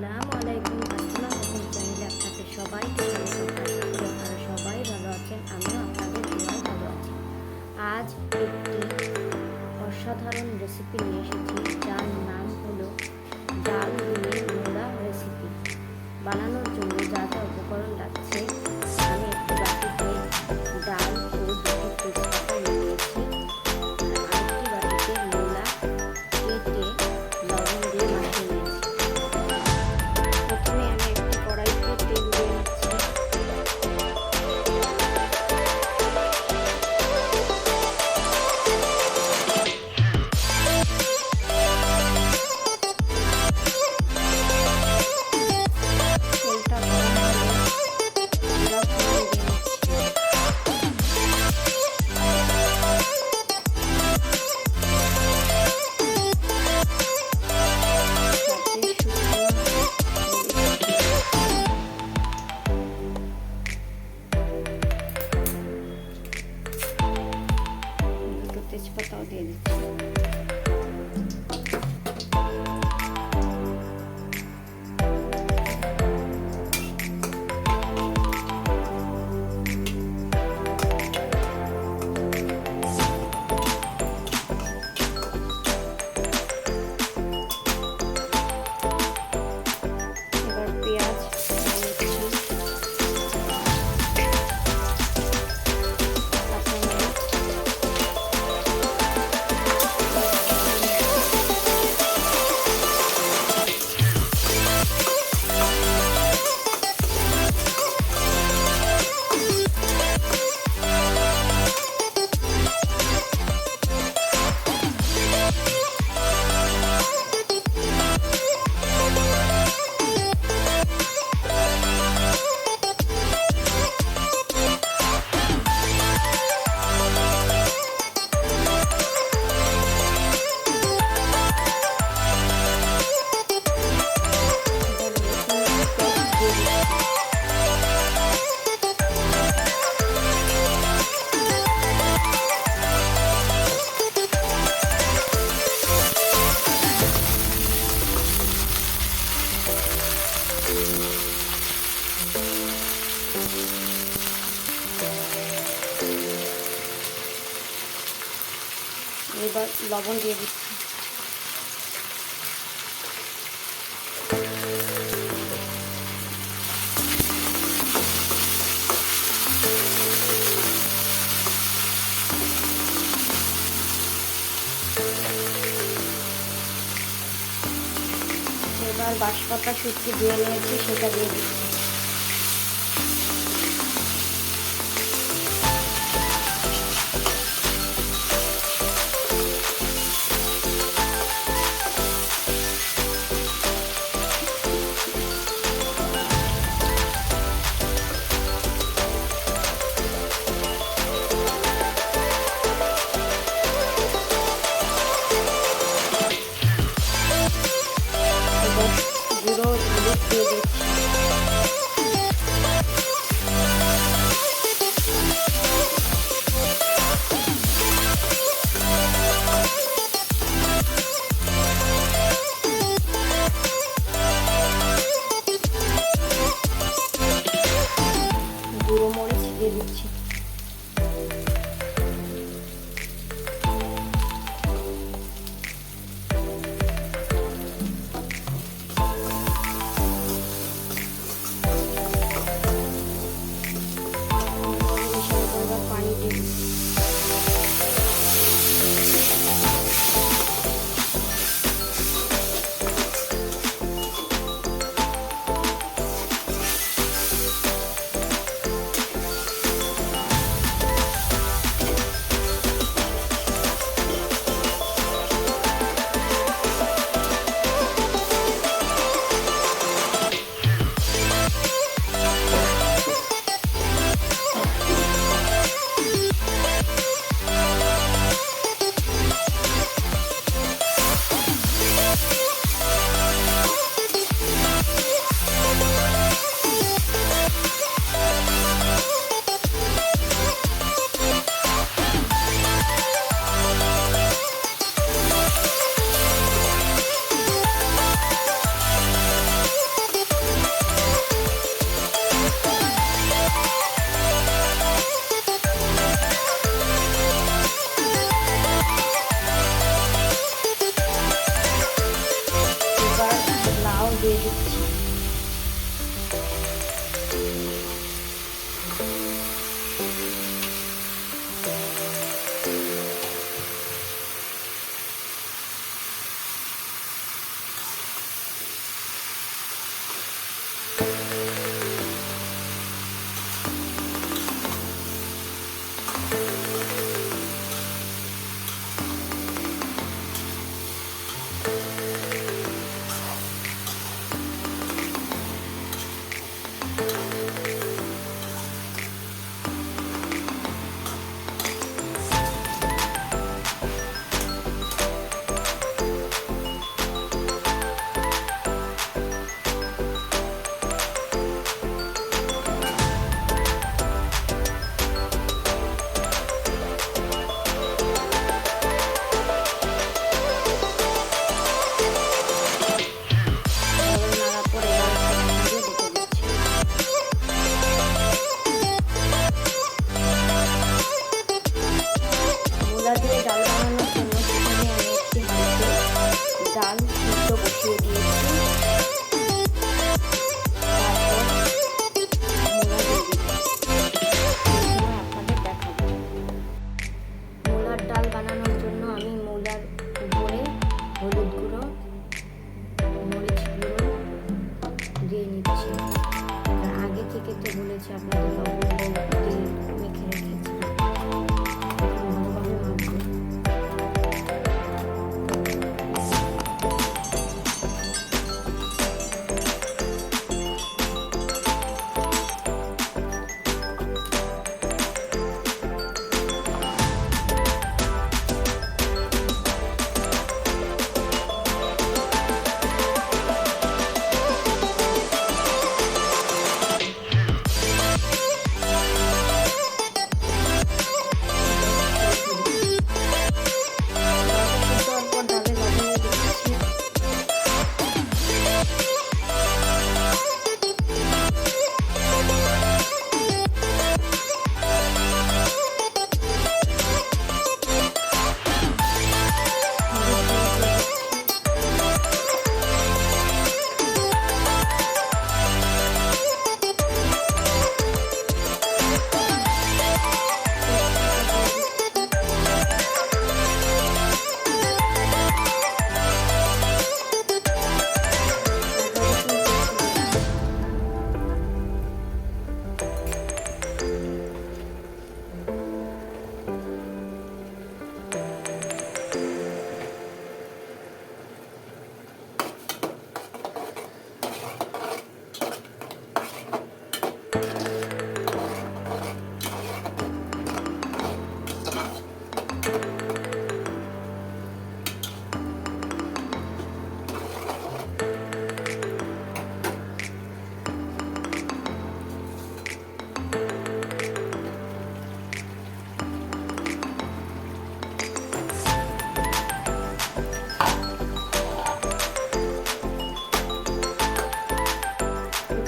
আসসালামু আলাইকুম। আসসালাম আলাইকুম চ্যানেলে আপনাদের সবাইকে স্বাগত। আশা করি আপনারা সবাই ভালো আছেন, আমিও আপনাদের দোয়ায় ভালো আছি। আজ একটি অসাধারণ রেসিপি নিয়ে এসেছি, যার নাম হলো ডাল দিয়ে মোড়া রেসিপি। বানানোর জন্য যা যা উপকরণ লাগছে, আমি একটি বাটিতে ডাল ও দুটি তেজপাতা নিয়েছি, আরেকটি বাটিতে মোলা কেটে লবণ দিয়ে মাখিয়ে নিয়েছি। প্রথমে আমি একটি কড়াইতে তেল দিয়ে নিচ্ছি। তেলটা গরম হলে জিরা ফোড়ন দিয়ে নিচ্ছি। সাথে শুকনো মরিচ, দুটো তেজপাতাও দিয়ে দিচ্ছি। এবার পেঁয়াজ দিয়ে নিচ্ছি, কাঁচা মরিচ, এবার লবণ দিয়ে দিচ্ছি। এবার বাঁশপাতা শুটকি দিয়ে নিয়েছি, সেটা দিয়ে দিচ্ছি। এবার গুঁড়ো হলুদ দিয়ে দিচ্ছি।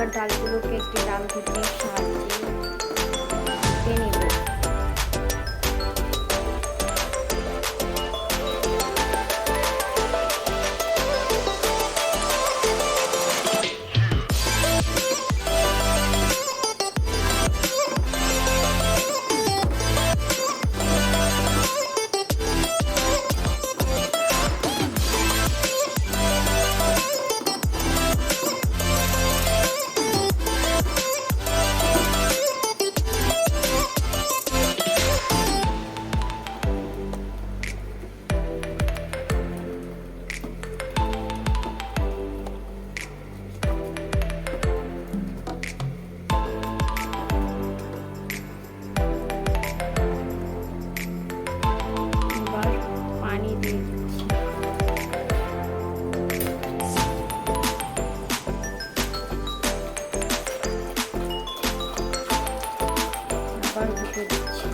এবার ডালগুলোকে একটি ডাল ঘুটনির সাহায্যে ঘুটে নেব। পানি দিয়ে দিচ্ছি। আবার ঢেকে দিচ্ছি।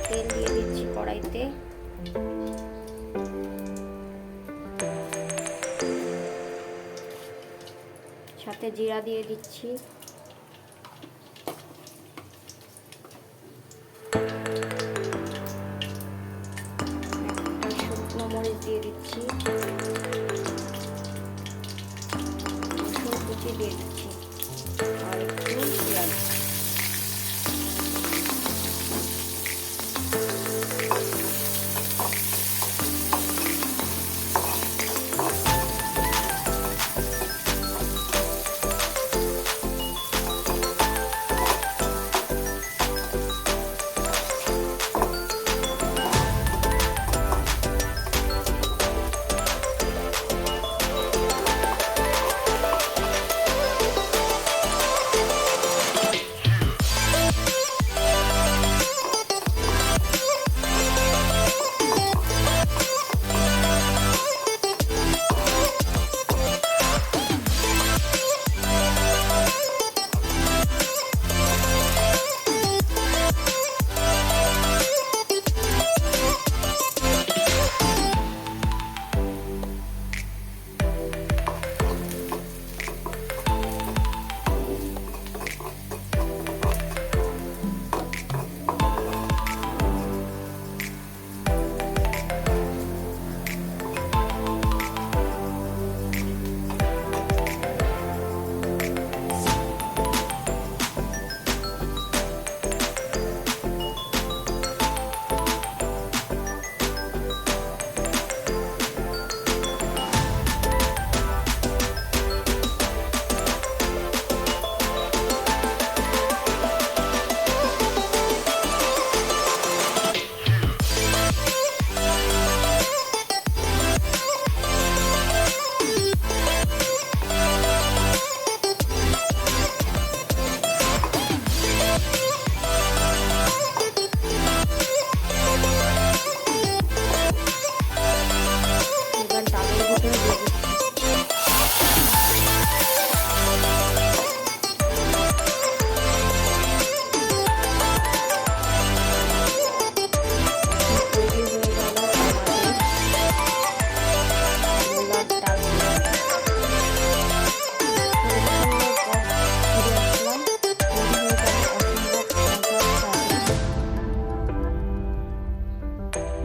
তেল দিয়ে দিচ্ছি কড়াইতে। সাথে জিরা দিয়ে দিচ্ছি। একটা শুকনো মরিচ দিয়ে দিচ্ছি। রসুন কুচি দিয়ে দিচ্ছি আর একটু পেঁয়াজ।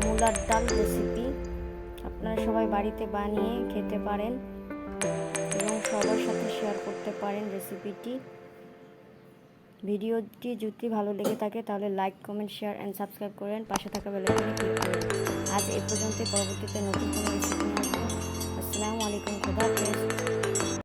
মুলার ডাল রেসিপি আপনারা সবাই বাড়িতে বানিয়ে খেতে পারেন এবং সবার সাথে শেয়ার করতে পারেন রেসিপিটি। ভিডিওটি যদি ভালো লেগে থাকে তাহলে like, comment, share and subscribe করেন, পাশে থাকা বেল আইকনে ক্লিক করুন। আজ এই পর্যন্ত, পরবর্তীতে নতুন কোনো রেসিপি নিয়ে আসবো। আসসালামু আলাইকুম, খোদা হাফেজ।